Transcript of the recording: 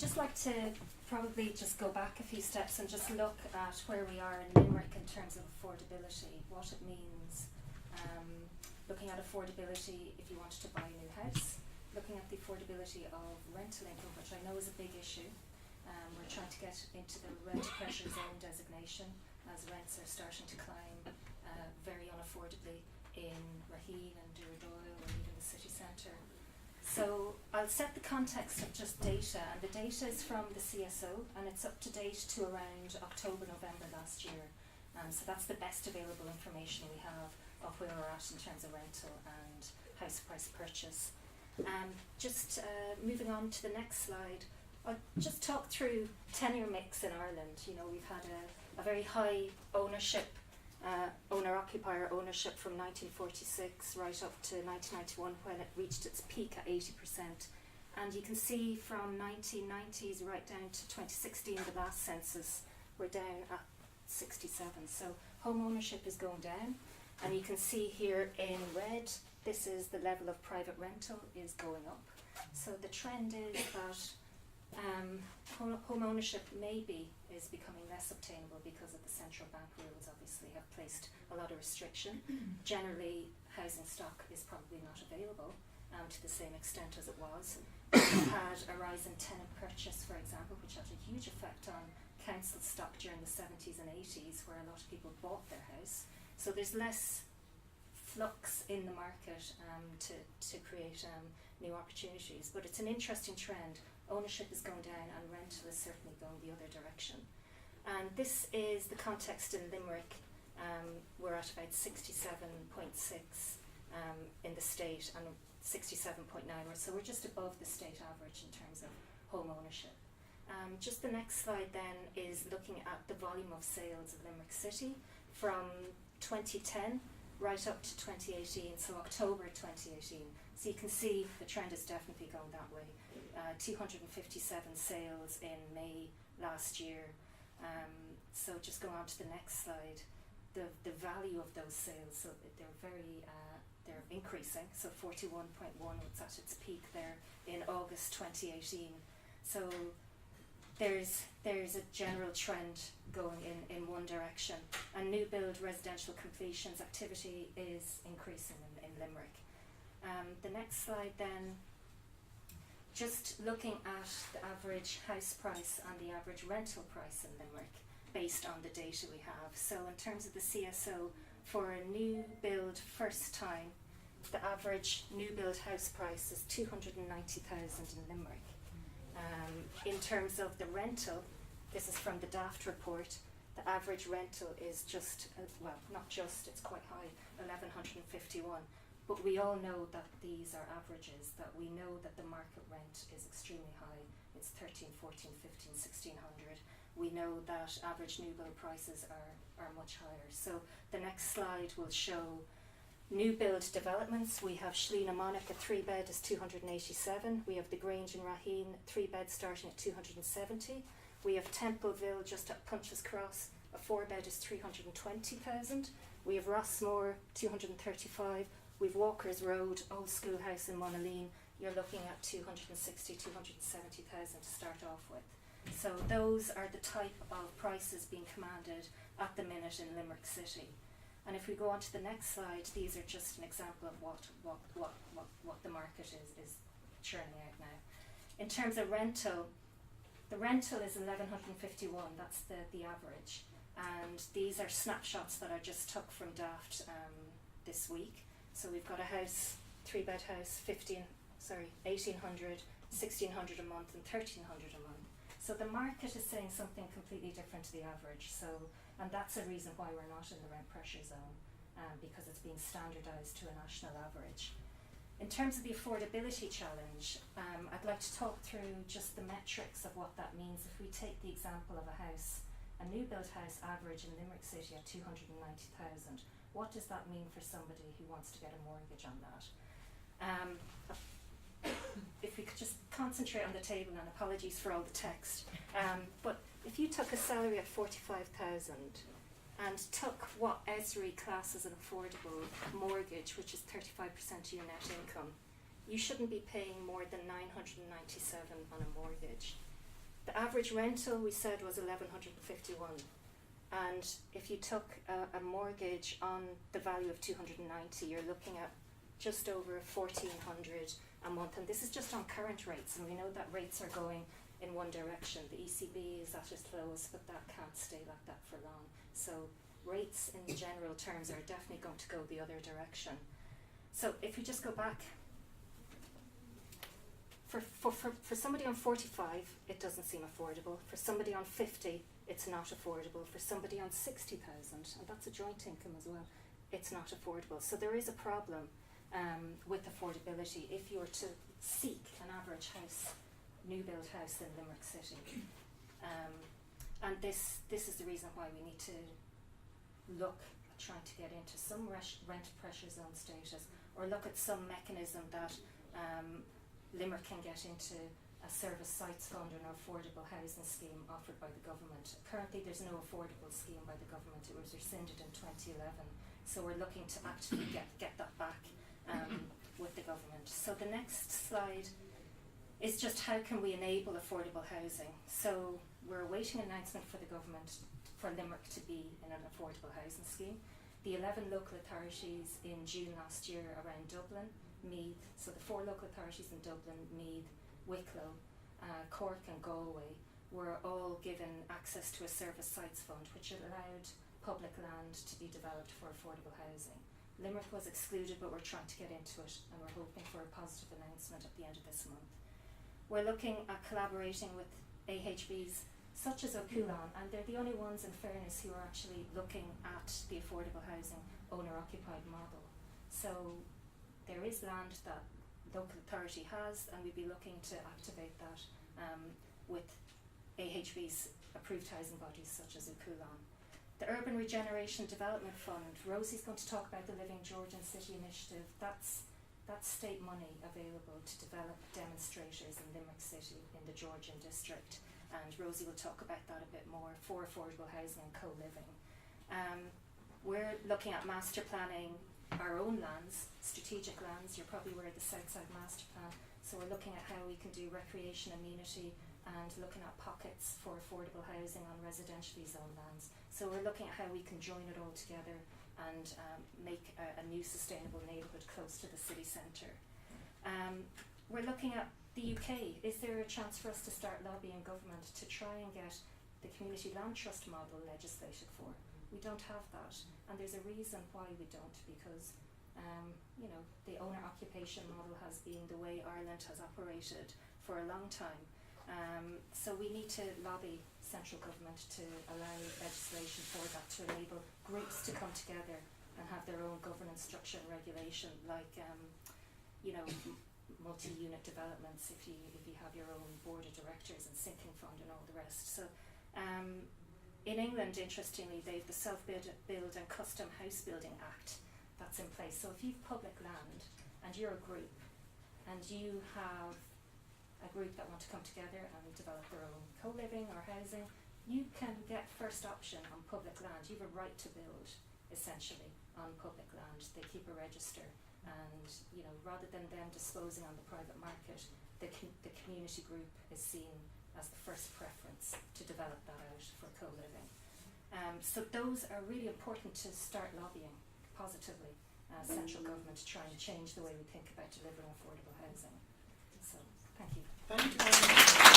just like to probably just go back a few steps and just look at where we are in Limerick in terms of affordability, what it means, looking at affordability if you wanted to buy a new house, looking at the affordability of rental income, which I know is a big issue. We're trying to get into the rent pressure zone designation as rents are starting to climb very unaffordably in Raheen and Duradoyle and even the city centre. So I'll set the context of just data, and the data is from the CSO and it's up to date to around October, November last year. So that's the best available information we have of where we're at in terms of rental and house price purchase. Moving on to the next slide, I'll just talk through tenure mix in Ireland. You know, we've had a very high ownership, owner-occupier ownership from 1946 right up to 1991 when it reached its peak at 80%. And you can see from 1990s right down to 2016, the last census, we're down at 67. So home ownership is going down. And you can see here in red, this is the level of private rental is going up. So the trend is that home ownership maybe is becoming less obtainable because of the central bank rules obviously have placed a lot of restriction. Generally, housing stock is probably not available to the same extent as it was. We've had a rise in tenant purchase, for example, which had a huge effect on council stock during the 70s and 80s, where a lot of people bought their house. So there's less flux in the market to create new opportunities. But it's an interesting trend. Ownership is going down and rental is certainly going the other direction. And this is the context in Limerick. We're at about 67.6 in the state and 67.9, so we're just above the state average in terms of home ownership. Just the next slide then is looking at the volume of sales of Limerick City from 2010 right up to 2018, so October 2018. So you can see the trend is definitely going that way. 257 sales in May last year. So just go on to the next slide. The value of those sales, so they're increasing. So 41.1 was at its peak there in August 2018. So there's a general trend going in one direction, and new build residential completions activity is increasing in Limerick. The next slide then, just looking at the average house price and the average rental price in Limerick based on the data we have. So in terms of the CSO, for a new build first time, the average new build house price is 290,000 in Limerick. In terms of the rental, this is from the DAFT report, the average rental is just, it's quite high, 1,151. But we all know that these are averages, that we know that the market rent is extremely high. It's 13, 14, 15, 1600. We know that average new build prices are much higher. So the next slide will show new build developments. We have Shleenamonach, a 3-bed is 287. We have the Grange in Raheen, 3-bed starting at 270. We have Templeville just at Punches Cross, a 4-bed is 320,000. We have Rossmore, 235. We've Walker's Road, old schoolhouse in Monaleen. You're looking at 260, 270,000 to start off with. So those are the type of prices being commanded at the minute in Limerick City. And if we go on to the next slide, these are just an example of what the market is churning out now. In terms of rental, the rental is 1,151, that's the average. And these are snapshots that I just took from DAFT this week. So we've got a house, 3-bed house, 1,800, 1,600 a month and 1,300 a month. So the market is saying something completely different to the average. And that's a reason why we're not in the rent pressure zone, because it's being standardised to a national average. In terms of the affordability challenge, I'd like to talk through just the metrics of what that means. If we take the example of a house, a new build house average in Limerick City at 290,000, what does that mean for somebody who wants to get a mortgage on that? If we could just concentrate on the table, and apologies for all the text, but if you took a salary at 45,000 and took what ESRI classes an affordable mortgage, which is 35% of your net income, you shouldn't be paying more than 997 on a mortgage. The average rental we said was 1,151, and if you took a mortgage on the value of 290, you're looking at just over 1,400 a month, and this is just on current rates, and we know that rates are going in one direction. The ECB is at its lowest, but that can't stay like that for long. So rates in general terms are definitely going to go the other direction. So if we just go back, for somebody on 45, it doesn't seem affordable. For somebody on 50, it's not affordable. For somebody on 60,000, and that's a joint income as well, it's not affordable. So there is a problem with affordability if you were to seek an average house, new build house in Limerick City. And this is the reason why we need to look at trying to get into some rent pressure zone status, or look at some mechanism that Limerick can get into a service sites fund or an affordable housing scheme offered by the government. Currently there's no affordable scheme by the government. It was rescinded in 2011. So we're looking to actually get that back with the government. So the next slide is just how can we enable affordable housing. So we're awaiting an announcement for the government for Limerick to be in an affordable housing scheme. The 11 local authorities in June last year around Dublin, Meath, so the 4 local authorities in Dublin, Meath, Wicklow, Cork and Galway were all given access to a service sites fund which allowed public land to be developed for affordable housing. Limerick was excluded, but we're trying to get into it, and we're hoping for a positive announcement at the end of this month. We're looking at collaborating with AHBs such as O'Coolan, and they're the only ones in fairness who are actually looking at the affordable housing owner-occupied model. So there is land that local authority has, and we'd be looking to activate that with AHB's approved housing bodies such as O'Coolan. The Urban Regeneration Development Fund, Rosie's going to talk about the Living Georgian City Initiative. That's state money available to develop demonstrators in Limerick City in the Georgian district, and Rosie will talk about that a bit more for affordable housing and co-living. We're looking at master planning our own lands, strategic lands. You're probably aware of the Southside Master Plan, so we're looking at how we can do recreation amenity and looking at pockets for affordable housing on residentially zoned lands. So we're looking at how we can join it all together and make a new sustainable neighbourhood close to the city centre. We're looking at the UK. Is there a chance for us to start lobbying government to try and get the Community Land Trust model legislated for? We don't have that, and there's a reason why we don't, because the owner occupation model has been the way Ireland has operated for a long time. So we need to lobby central government to allow legislation for that, to enable groups to come together and have their own governance structure and regulation, like multi-unit developments, if you have your own board of directors and sinking fund and all the rest. So in England, interestingly, they've the Self-Build and Custom House Building Act that's in place. So if you've public land and you're a group and you have a group that want to come together and develop their own co-living or housing, you can get first option on public land. You have a right to build, essentially, on public land. They keep a register, and rather than them disposing on the private market, the community group is seen as the first preference to develop that out for co-living. So those are really important to start lobbying positively central government to try and change the way we think about delivering affordable housing. So thank you. Thank you very much.